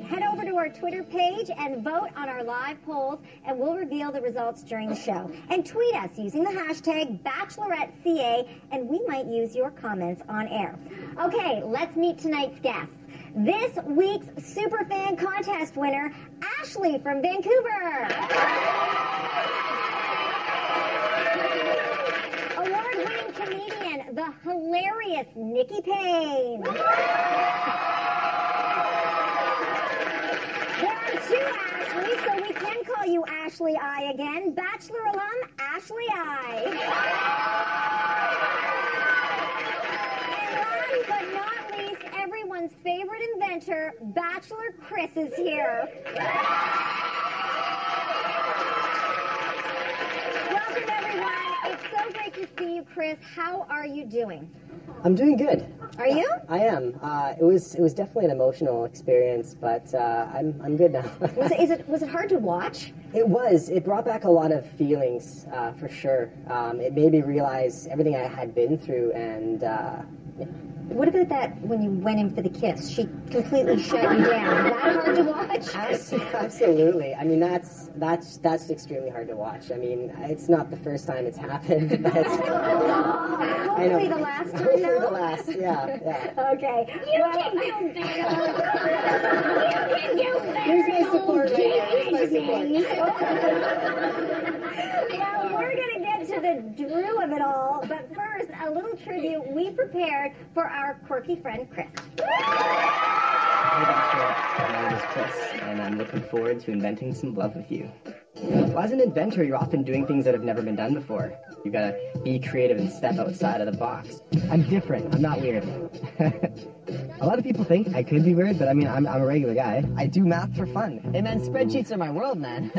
Head over to our Twitter page and vote on our live polls, and we'll reveal the results during the show. And tweet us using the hashtag BacheloretteCA, and we might use your comments on air. Okay, let's meet tonight's guests. This week's Superfan Contest winner, Ashley from Vancouver. Award-winning comedian, the hilarious Nikki Payne. Two Ashleys, so we can call you Ashley I again. Bachelor alum, Ashley I. And last but not least, everyone's favorite inventor, Bachelor Chris is here. Welcome, everyone. It's so great to see you, Chris. How are you doing? I'm doing good. Are you? I am. It was definitely an emotional experience, but I'm good now. Was it hard to watch? It was. It brought back a lot of feelings, for sure. It made me realize everything I had been through, and yeah. What about that when you went in for the kiss? She completely shut you down. Is that hard to watch? Absolutely. I mean, that's extremely hard to watch. I mean, it's not the first time it's happened, but hopefully the last time. Hopefully the last. Yeah. Okay. You can do better. Here's my support right here. Here's my support. Well, we're gonna get to the Drew of it all, but first, a little tribute we prepared for our quirky friend, Chris. Hey, Bachelorette. My name is Chris, and I'm looking forward to inventing some love with you. Well, as an inventor, you're often doing things that have never been done before. You gotta be creative and step outside of the box. I'm different. I'm not weird. A lot of people think I could be weird, but I mean, I'm a regular guy. I do math for fun. Hey, man, spreadsheets are my world, man.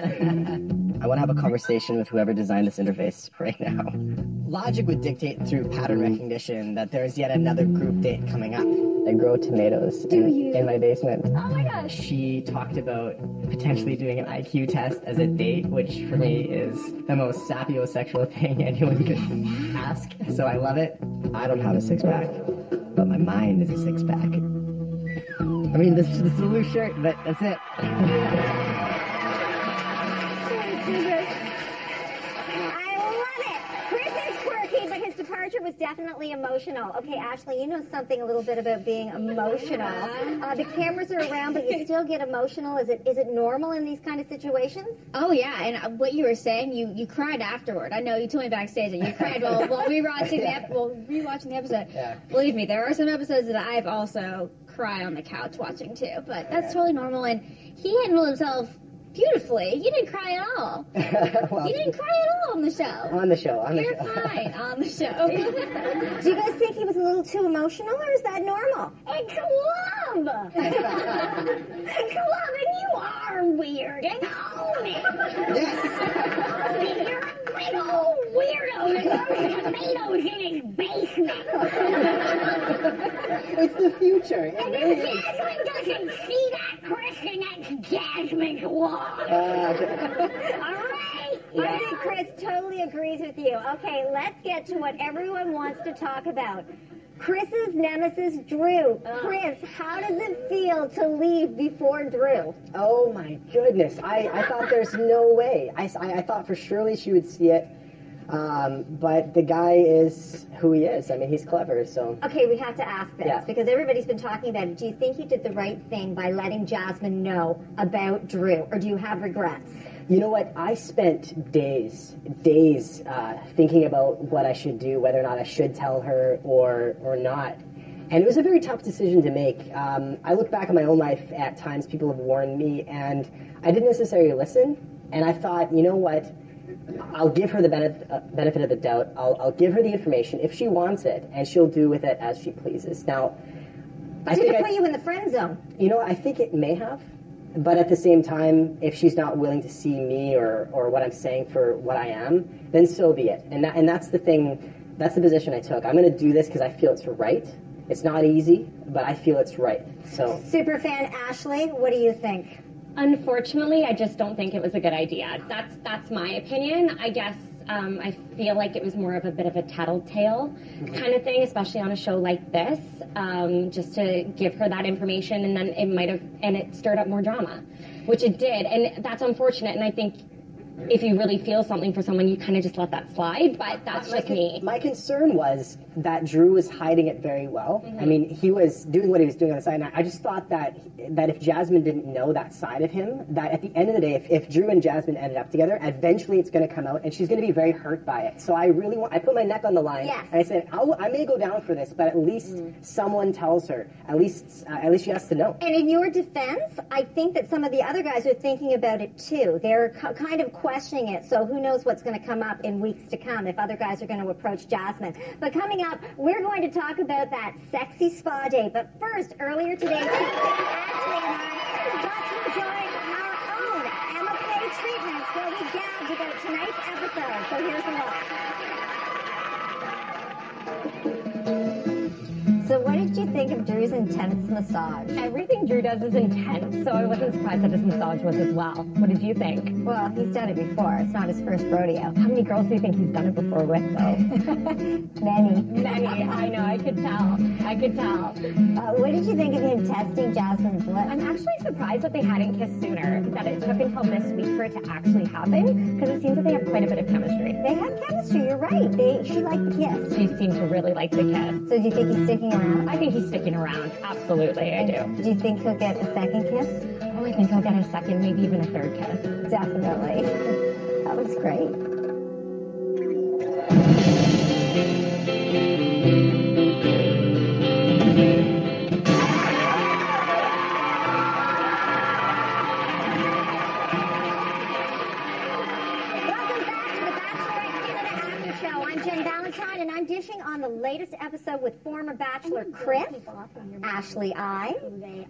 I want to have a conversation with whoever designed this interface right now. Logic would dictate through pattern recognition that there's yet another group date coming up. I grow tomatoes in my basement. Oh my gosh. She talked about potentially doing an IQ test as a date, which for me is the most sapiosexual thing anyone could ask. So I love it. I don't have a six-pack, but my mind is a six-pack. I mean, this is a loose shirt, but that's it. Departure was definitely emotional. Okay, Ashley, you know something a little bit about being emotional. The cameras are around, but you still get emotional. Is it normal in these kind of situations? Oh yeah, and what you were saying, you cried afterward. I know you told me backstage that you cried while rewatching the episode. Yeah. Believe me, there are some episodes that I've also cried on the couch watching too, but that's totally normal. And he handled himself beautifully. You didn't cry at all. Well, you didn't cry at all on the show. You're fine on the show. Do you guys think he was a little too emotional, or is that normal? It's love! It's love, and you are weird, and own it! Yes. You're a big old weirdo that grows tomatoes in his basement! It's the future. And if Jasmine doesn't see that, Kristen, that's Jasmine's law! All right! I think Chris totally agrees with you. Okay, let's get to what everyone wants to talk about. Chris's nemesis, Drew. Chris, how does it feel to leave before Drew? Oh my goodness. I thought there's no way. I thought for surely she would see it. But the guy is who he is. I mean, he's clever, so... Okay, we have to ask this, because everybody's been talking about it. Do you think you did the right thing by letting Jasmine know about Drew, or do you have regrets? You know what? I spent days thinking about what I should do, whether or not I should tell her or not. And it was a very tough decision to make. I look back on my own life at times people have warned me, and I didn't necessarily listen. And I thought, you know what? I'll give her the benefit of the doubt. I'll give her the information if she wants it, and she'll do with it as she pleases. Now, I Did think it put you in the friend zone? You know, I think it may have. But at the same time, if she's not willing to see me or what I'm saying for what I am, then so be it. And that's the thing, that's the position I took. I'm going to do this because I feel it's right. It's not easy, but I feel it's right. So, Superfan Ashley, what do you think? Unfortunately, I just don't think it was a good idea. That's my opinion. I guess I feel like it was more of a bit of a tattletale kind of thing, especially on a show like this, just to give her that information, and then it stirred up more drama, which it did, and that's unfortunate. And I think if you really feel something for someone, you kind of just let that slide. But that's just me. My concern was that Drew was hiding it very well. I mean, he was doing what he was doing on the side, and I just thought that if Jasmine didn't know that side of him, that at the end of the day, if Drew and Jasmine ended up together, eventually it's going to come out, and she's going to be very hurt by it. So I put my neck on the line, Yes. and I said, I may go down for this, but at least someone tells her. At least she has to know. And in your defense, I think that some of the other guys are thinking about it too. They're kind of questioning it, so who knows what's going to come up in weeks to come if other guys are going to approach Jasmine. But coming up, we're going to talk about that sexy spa day. But first, earlier today, Ashley and I got to enjoy our own Emma Pay treatments where we gabbed about tonight's episode. So here's a look. So what did you think of Drew's intense massage? Everything Drew does is intense, so I wasn't surprised that his massage was as well. What did you think? Well, he's done it before. It's not his first rodeo. How many girls do you think he's done it before with, though? Many. Many. I know. I could tell. What did you think of him testing Jasmine's lips? I'm actually surprised that they hadn't kissed sooner, that it took until this week for it to actually happen, because it seems that they have quite a bit of chemistry. They have chemistry, you're right. She liked the kiss. She seemed to really like the kiss. So do you think he's sticking around? I think he's sticking around. Absolutely, I do. Do you think he'll get a second kiss? Oh, I think he'll get a second, maybe even a third kiss. Definitely. That was great. And I'm dishing on the latest episode with former Bachelor Chris, Ashley I,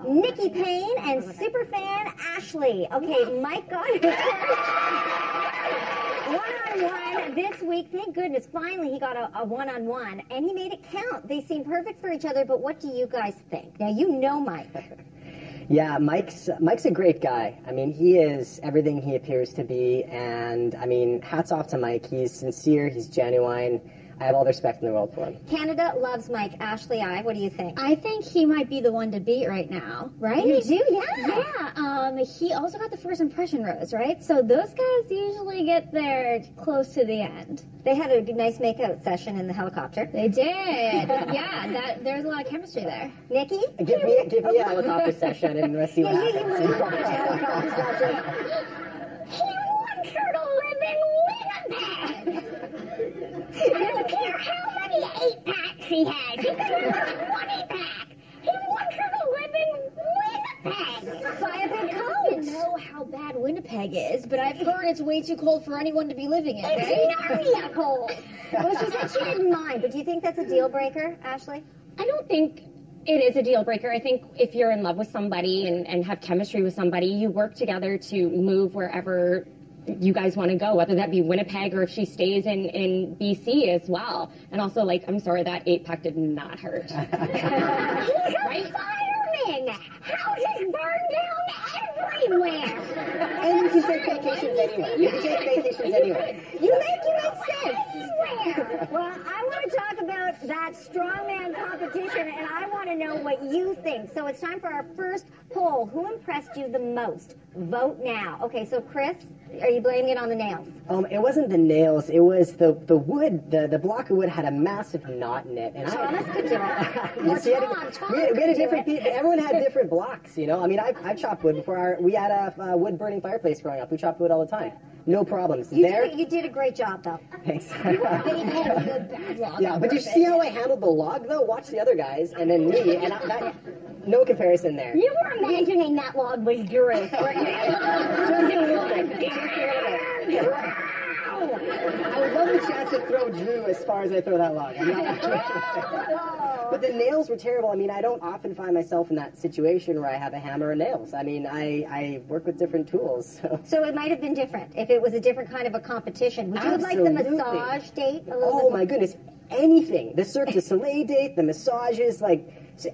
Nikki Payne, and superfan Ashley. Okay, Mike got his first one-on-one this week. Thank goodness, finally he got a one-on-one, and he made it count. They seem perfect for each other, but what do you guys think? Now, you know Mike. Yeah, Mike's a great guy. I mean, he is everything he appears to be, and I mean, hats off to Mike. He's sincere, he's genuine. I have all the respect in the world for him. Canada loves Mike. Ashley I, what do you think? I think he might be the one to beat right now, right? You do, yeah. Yeah, he also got the first impression rose, right? So those guys usually get there close to the end. They had a nice makeout session in the helicopter. They did. Yeah, there's a lot of chemistry there. Nikki? Give me a helicopter session and let's see what happens. You watch a helicopter session. He wants her to live in Winnipeg. I don't care how many 8-packs he has. He could have a 20-pack. He wants her to live in Winnipeg. Buy a big coat. I don't know how bad Winnipeg is, but I've heard it's way too cold for anyone to be living in, right? It's Narnia cold. Well, she said she didn't mind, but do you think that's a deal breaker, Ashley? I don't think it is a deal breaker. I think if you're in love with somebody and have chemistry with somebody, you work together to move wherever you guys want to go, whether that be Winnipeg or if she stays in BC as well. And also, like, I'm sorry, that 8-pack did not hurt. He's a fireman. Houses burn down everywhere. And you can take vacations anyway. You make sense. Well, I want to talk about that strongman competition, and I want to know what you think. So it's time for our first poll. Who impressed you the most? Vote now. Okay, so Chris, are you blaming it on the nails? It wasn't the nails. It was the wood. The block of wood had a massive knot in it. And Thomas could do it. You see, we had a different. Everyone had different blocks. You know, I mean, I chopped wood before. We had a wood burning fireplace growing up. We chopped wood all the time. No problems. You did a great job, though. Thanks. Yeah, but you see how I handled the log, though? Watch the other guys, and then me, and no comparison there. You were imagining that log was Drew, weren't you? I would love the chance to throw Drew as far as I throw that log. I'm not But the nails were terrible. I mean, I don't often find myself in that situation where I have a hammer and nails. I mean, I work with different tools. So it might have been different if it was a different kind of a competition. Would you have liked the massage date a little bit? Oh, my goodness. Anything. The Cirque du Soleil date, the massages, like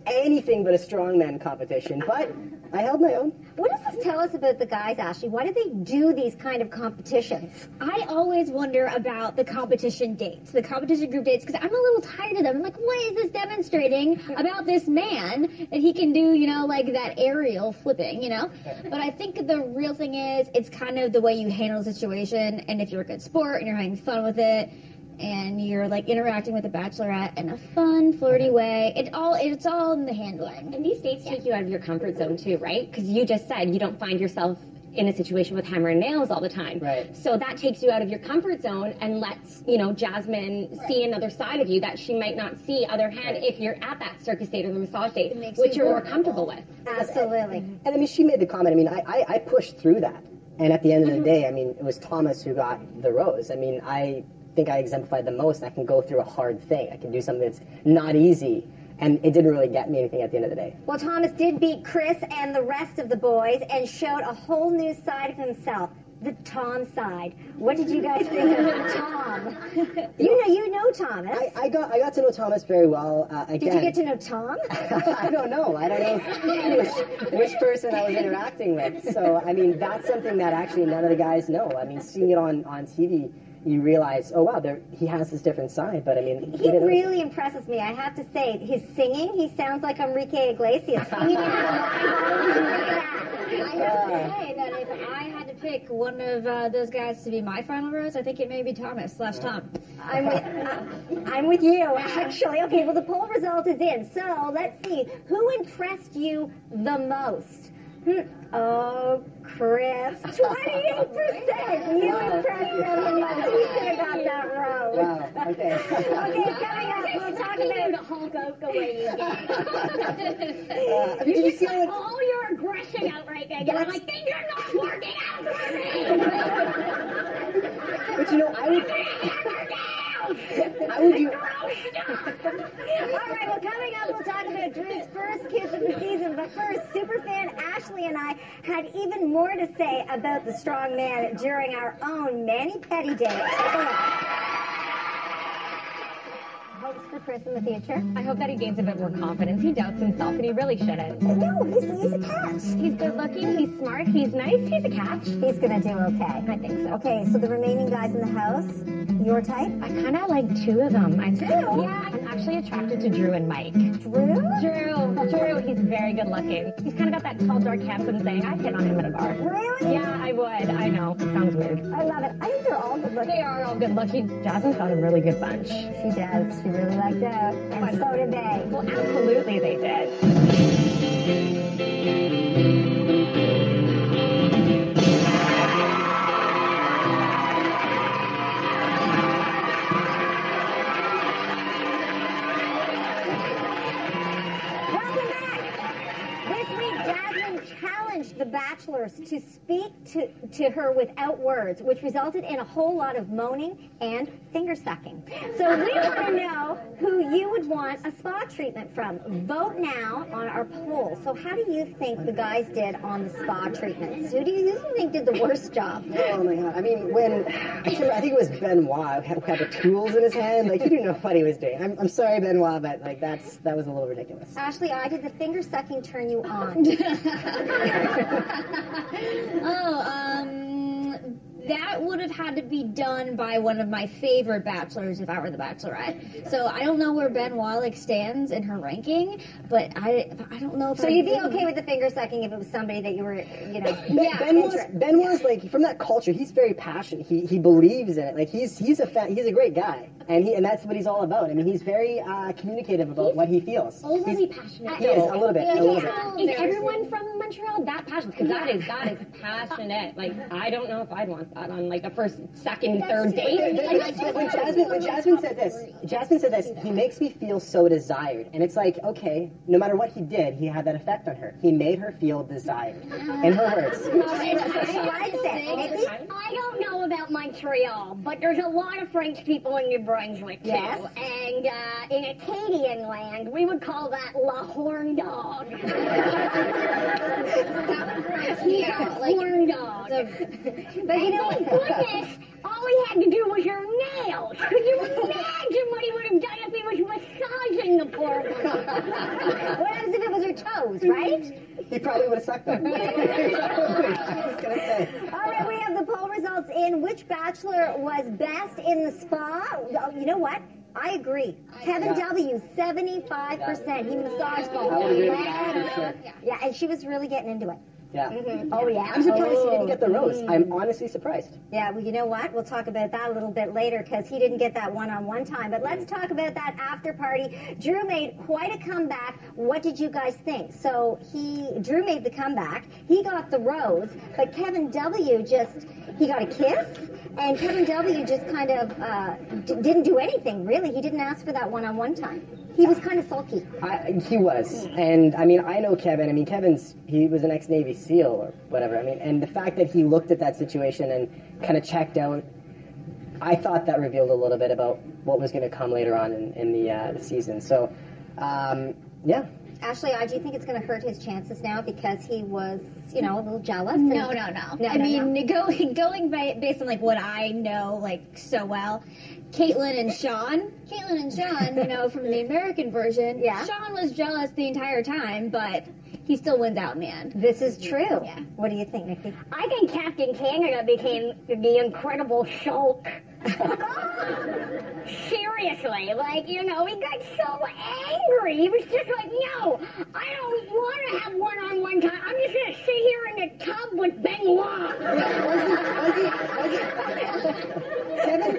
anything but a strongman competition. But I held my own. What does this tell us about the guys, Ashley? Why do they do these kind of competitions? I always wonder about the competition dates, the competition group dates, because I'm a little tired of them. I'm like, what is this demonstrating about this man that he can do, you know, like that aerial flipping, you know? But I think the real thing is, it's kind of the way you handle the situation, and if you're a good sport and you're having fun with it, and you're like interacting with the Bachelorette in a fun, flirty way. It's all in the handling. And these dates take you out of your comfort zone too, right? Because you just said you don't find yourself in a situation with hammer and nails all the time. Right. So that takes you out of your comfort zone and lets, you know, Jasmine see another side of you that she might not see other hand if you're at that circus date or the massage date, which you're more comfortable with. Absolutely. And I mean, she made the comment. I mean, I pushed through that. And at the end of the day, I mean, it was Thomas who got the rose. I mean, I think I exemplified the most. I can go through a hard thing. I can do something that's not easy. And it didn't really get me anything at the end of the day. Well, Thomas did beat Chris and the rest of the boys and showed a whole new side of himself, the Tom side. What did you guys think of Tom? You know Thomas. I got to know Thomas very well. Again, did you get to know Tom? I don't know. I don't know which person I was interacting with. So, I mean, that's something that actually none of the guys know. I mean, seeing it on TV, you realize, oh wow, he has this different side. But I mean, he really impresses me. I have to say, his singing, he sounds like Enrique Iglesias. I have to say that if I had to pick one of those guys to be my final rose, I think it may be Thomas/Tom. I'm with you, actually. Okay, well, the poll result is in. So let's see, who impressed you the most? Oh, Chris, 28%. You impressed him the most. You should have got that rose. Wow. Okay. Okay, coming up, we'll talk about the Hulk out the way you get. Did you see all your aggression out right now? You're like, things are not working out for me. But you know, I would do. All right, well, coming up, we'll talk about Drew's first kiss of the season. But first, superfan Ashley and I had even more to say about the strong man during our own mani-pedi day. Take a look. Hopes for Chris in the future. I hope that he gains a bit more confidence. He doubts himself, and he really shouldn't. No, he's a catch. He's good looking, he's smart, he's nice, he's a catch. He's gonna do okay. I think so. Okay, so the remaining guys in the house, your type? I kind of like two of them. Two? Yeah, I'm actually attracted to Drew and Mike. Drew? Drew, he's very good looking. He's kind of got that tall, dark, handsome thing. I'd hit on him at a bar. Really? Yeah, I would. I know. Sounds weird. I love it. I think they're all good looking. They are all good looking. Jasmine's got a really good bunch. She does. She really liked out. And so did they. Well, absolutely they did. The Bachelors to speak to her without words, which resulted in a whole lot of moaning and finger sucking. So we want to know who you would want a spa treatment from. Vote now on our poll. So how do you think the guys did on the spa treatments? Who do you think did the worst job? Oh my God! I mean, I think it was Benoit who had the tools in his hand. Like, he didn't know what he was doing. I'm sorry, Benoit, but like that was a little ridiculous. Ashley, I did the finger sucking turn you on. That would have had to be done by one of my favorite bachelors if I were the Bachelorette. So I don't know where Benoit stands in her ranking, but I don't know if. So you'd be okay with the finger sucking if it was somebody that you were, Yeah. Benoit's like, from that culture. He's very passionate. He believes in it. Like, he's a great guy, and that's what he's all about. I mean, he's very communicative about what he feels. Overly passionate. He is a little bit. Is everyone from Montreal that passionate, because that is passionate. Like, I don't know if I'd want that on like a first, second, third date. When Jasmine said this, he makes me feel so desired. And it's like, okay, no matter what he did, he had that effect on her. He made her feel desired. In her words. I don't know about Montreal, but there's a lot of French people in New Brunswick, too. Yes. And in Acadian land, we would call that La Horn Dog. Horn Dog. But you know, goodness, all he had to do was her nails. Could you imagine what he would have done if he was massaging the poor woman? What happens if it was her toes, right? He probably would have sucked them. All right, we have the poll results in. Which Bachelor was best in the spa? Oh, you know what? I agree. Kevin W, 75%. He massaged both. Yeah, and she was really getting into it. Yeah. Mm-hmm. Oh, yeah. I'm surprised he didn't get the rose. I'm honestly surprised. Yeah, well, you know what? We'll talk about that a little bit later because he didn't get that one-on-one time. But let's talk about that after party. Drew made quite a comeback. What did you guys think? So Drew made the comeback. He got the rose, but Kevin W he got a kiss. And Kevin W just kind of didn't do anything, really. He didn't ask for that one-on-one time. He was kind of sulky. He was. And, I mean, I know Kevin. I mean, he was an ex-Navy SEAL or whatever. I mean, and the fact that he looked at that situation and kind of checked out, I thought that revealed a little bit about what was going to come later on in the season. So, yeah. Ashley, do you think it's going to hurt his chances now because he was, a little jealous? No. I mean, going based on like what I know like so well, Caitlin and Sean, from the American version, yeah. Sean was jealous the entire time, but he still wins out in the end. This is true. Yeah. What do you think, Nikki? I think Captain Canada became the Incredible Shulk. Seriously, he got so angry. He was just like, no, I don't want to have one-on-one time. I'm just going to sit here in the tub with Benoit.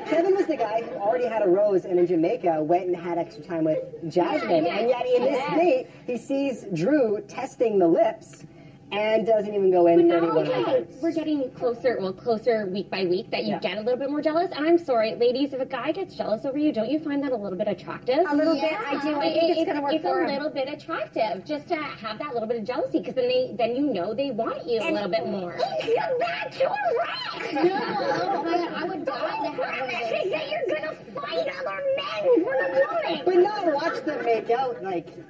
Kevin was the guy who already had a rose and in Jamaica went and had extra time with Jasmine. And yet in this date, he sees Drew testing the lips and doesn't even go in for anyone else. We're getting closer week by week that you get a little bit more jealous. And I'm sorry, ladies, if a guy gets jealous over you, don't you find that a little bit attractive? A little bit, I do. I think it's going to work for him. It's a little bit attractive just to have that little bit of jealousy because then you know they want you a little bit more. He's the Bachelorette! No, I would die to have one of those. Is that you're going to fight other men for the woman? But not watch them make out,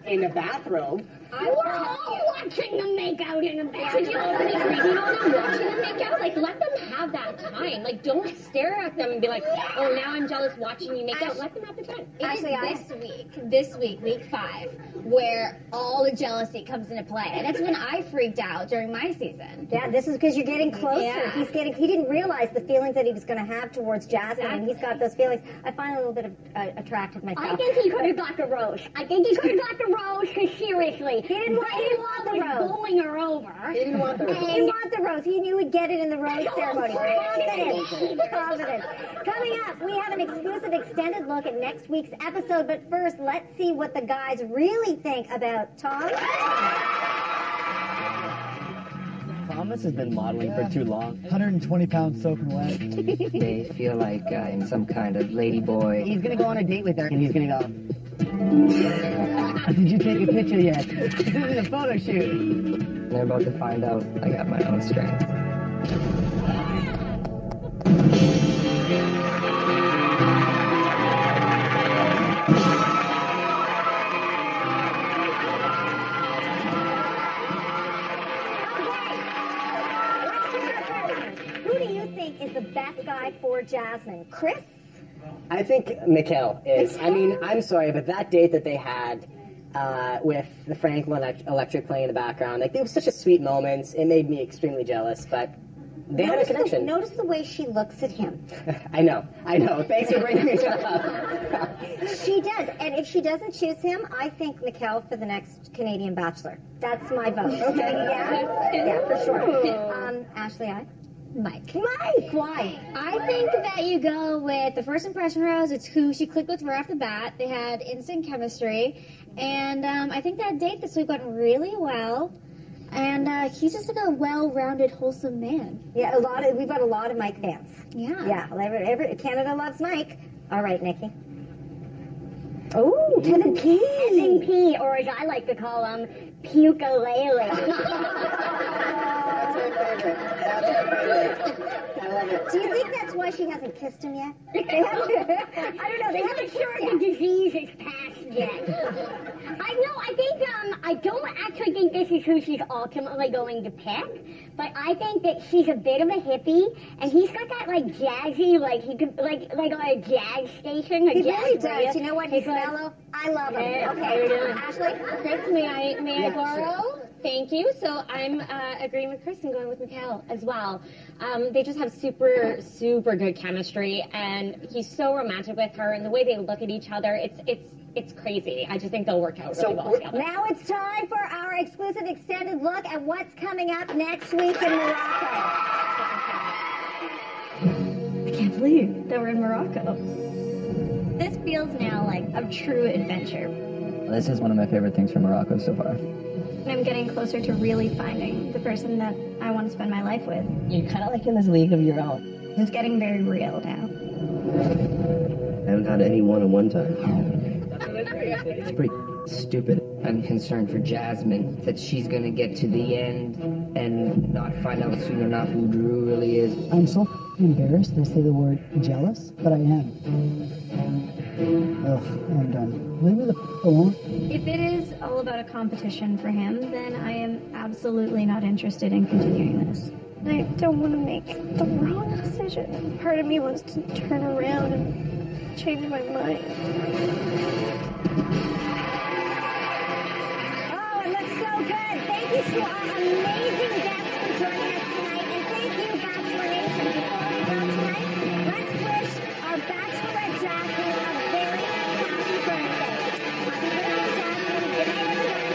in a bathrobe. We're all watching them make out in a bathrobe. You know what I mean? You're not watching them make out. Let them have that time. Don't stare at them and be like, oh, now I'm jealous watching you make out. Let them have the time. Actually, this week, week 5, where all the jealousy comes into play. And that's when I freaked out during my season. Yeah, this is because you're getting closer. Yeah. He didn't realize the feelings that he was going to have towards Jasmine, and he's got those feelings. I find a little bit of attractive myself. I think he could have got the rose. Because seriously, he didn't want the rose. Bowling her over. He didn't want the rose. He didn't want the rose. He knew he'd get it in the rose ceremony. Confidence. Coming up, we have an exclusive extended look at next week's episode. But first, let's see what the guys really think about Tom. Thomas has been modeling for too long. 120 pounds soaking wet. They feel like in some kind of lady boy. He's gonna go on a date with her, and he's gonna go, did you take a picture yet? This is a photo shoot. They're about to find out I got my own strength. Who do you think is the best guy for Jasmine? Chris? I think Mikhail is. I mean, I'm sorry, but that date that they had with the Franklin Electric playing in the background, it was such a sweet moment. It made me extremely jealous, but they had a connection. Notice the way she looks at him. I know. Thanks for bringing me up. She does, and if she doesn't choose him, I think Mikhail for the next Canadian Bachelor. That's my vote. Okay. Yeah, for sure. Ashley, Mike, why? I think that you go with the first impression rose. It's who she clicked with right off the bat. They had instant chemistry. And I think that date this week went really well. And he's just like a well-rounded, wholesome man. Yeah, we've got a lot of Mike fans. Yeah. Yeah, Canada loves Mike. All right, Nikki. Oh, Kevin P. Kevin P, or as I like to call him, Pukalele. Do you think that's why she hasn't kissed him yet? I don't know. They haven't sure the disease is past yet. I don't actually think this is who she's ultimately going to pick, but I think that she's a bit of a hippie, and he's got that like jazzy, like he could like on a jazz station. He really does. You know what? He's mellow. I love him. Okay, Ashley. Chris, may I borrow? Thank you. So I'm agreeing with Chris and going with Mikhail as well. They just have super, super good chemistry, and he's so romantic with her, and the way they look at each other, it's crazy. I just think they'll work out really well together. Now it's time for our exclusive extended look at what's coming up next week in Morocco. I can't believe that we're in Morocco. This feels now like a true adventure. This is one of my favorite things from Morocco so far. And I'm getting closer to really finding the person that I want to spend my life with. You're kind of like in this league of your own. It's getting very real now. I haven't had any one-on-one time. It's pretty stupid. I'm concerned for Jasmine that she's gonna get to the end and not find out soon enough who Drew really is. I'm so embarrassed to say the word jealous, but I am. Ugh, I'm done. Leave me the alone. If it is all about a competition for him, then I am absolutely not interested in continuing this. I don't want to make the wrong decision. Part of me wants to turn around and change my mind. Oh, it looks so good. Thank you to our amazing guests for joining us tonight. And thank you, Bachelor Nation. Before we go tonight, let's wish our Bachelorette Jasmine a very happy birthday. Happy birthday, Jasmine. Good night, everybody.